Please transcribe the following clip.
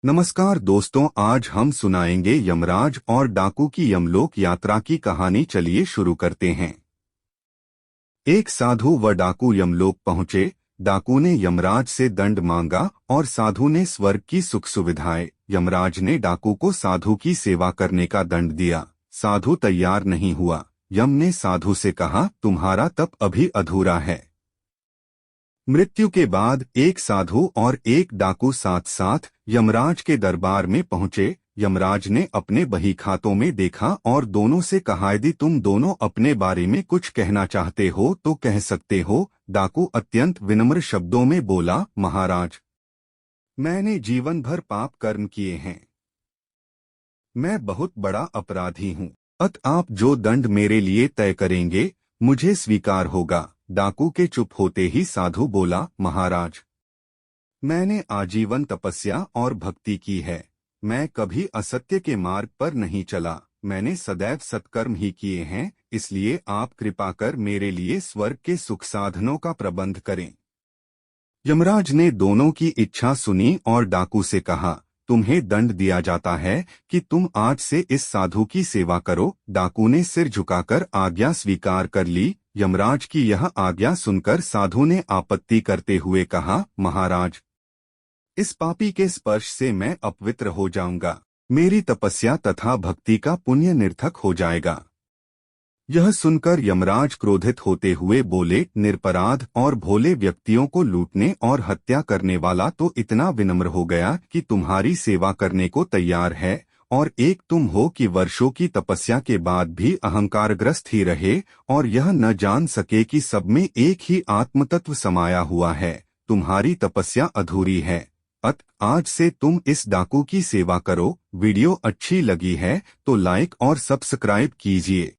नमस्कार दोस्तों, आज हम सुनाएंगे यमराज और डाकू की यमलोक यात्रा की कहानी। चलिए शुरू करते हैं। एक साधु व डाकू यमलोक पहुंचे। डाकू ने यमराज से दंड मांगा और साधु ने स्वर्ग की सुख सुविधाएं। यमराज ने डाकू को साधु की सेवा करने का दंड दिया। साधु तैयार नहीं हुआ। यम ने साधु से कहा, तुम्हारा तप अभी अधूरा है। मृत्यु के बाद एक साधु और एक डाकू साथ साथ यमराज के दरबार में पहुंचे। यमराज ने अपने बही खातों में देखा और दोनों से कहा, यदि तुम दोनों अपने बारे में कुछ कहना चाहते हो तो कह सकते हो। डाकू अत्यंत विनम्र शब्दों में बोला, महाराज, मैंने जीवन भर पाप कर्म किए हैं। मैं बहुत बड़ा अपराधी हूँ। आप जो दंड मेरे लिए तय करेंगे मुझे स्वीकार होगा। डाकू के चुप होते ही साधु बोला, महाराज, मैंने आजीवन तपस्या और भक्ति की है। मैं कभी असत्य के मार्ग पर नहीं चला। मैंने सदैव सत्कर्म ही किए हैं। इसलिए आप कृपा कर मेरे लिए स्वर्ग के सुख साधनों का प्रबंध करें। यमराज ने दोनों की इच्छा सुनी और डाकू से कहा, तुम्हें दंड दिया जाता है कि तुम आज से इस साधु की सेवा करो। डाकू ने सिर झुकाकर आज्ञा स्वीकार कर ली। यमराज की यह आज्ञा सुनकर साधु ने आपत्ति करते हुए कहा, महाराज, इस पापी के स्पर्श से मैं अपवित्र हो जाऊंगा। मेरी तपस्या तथा भक्ति का पुण्य निरर्थक हो जाएगा। यह सुनकर यमराज क्रोधित होते हुए बोले, निरपराध और भोले व्यक्तियों को लूटने और हत्या करने वाला तो इतना विनम्र हो गया कि तुम्हारी सेवा करने को तैयार है, और एक तुम हो कि वर्षों की तपस्या के बाद भी अहंकारग्रस्त ही रहे और यह न जान सके कि सब में एक ही आत्मतत्व समाया हुआ है। तुम्हारी तपस्या अधूरी है। आज से तुम इस डाकू की सेवा करो। वीडियो अच्छी लगी है तो लाइक और सब्सक्राइब कीजिए।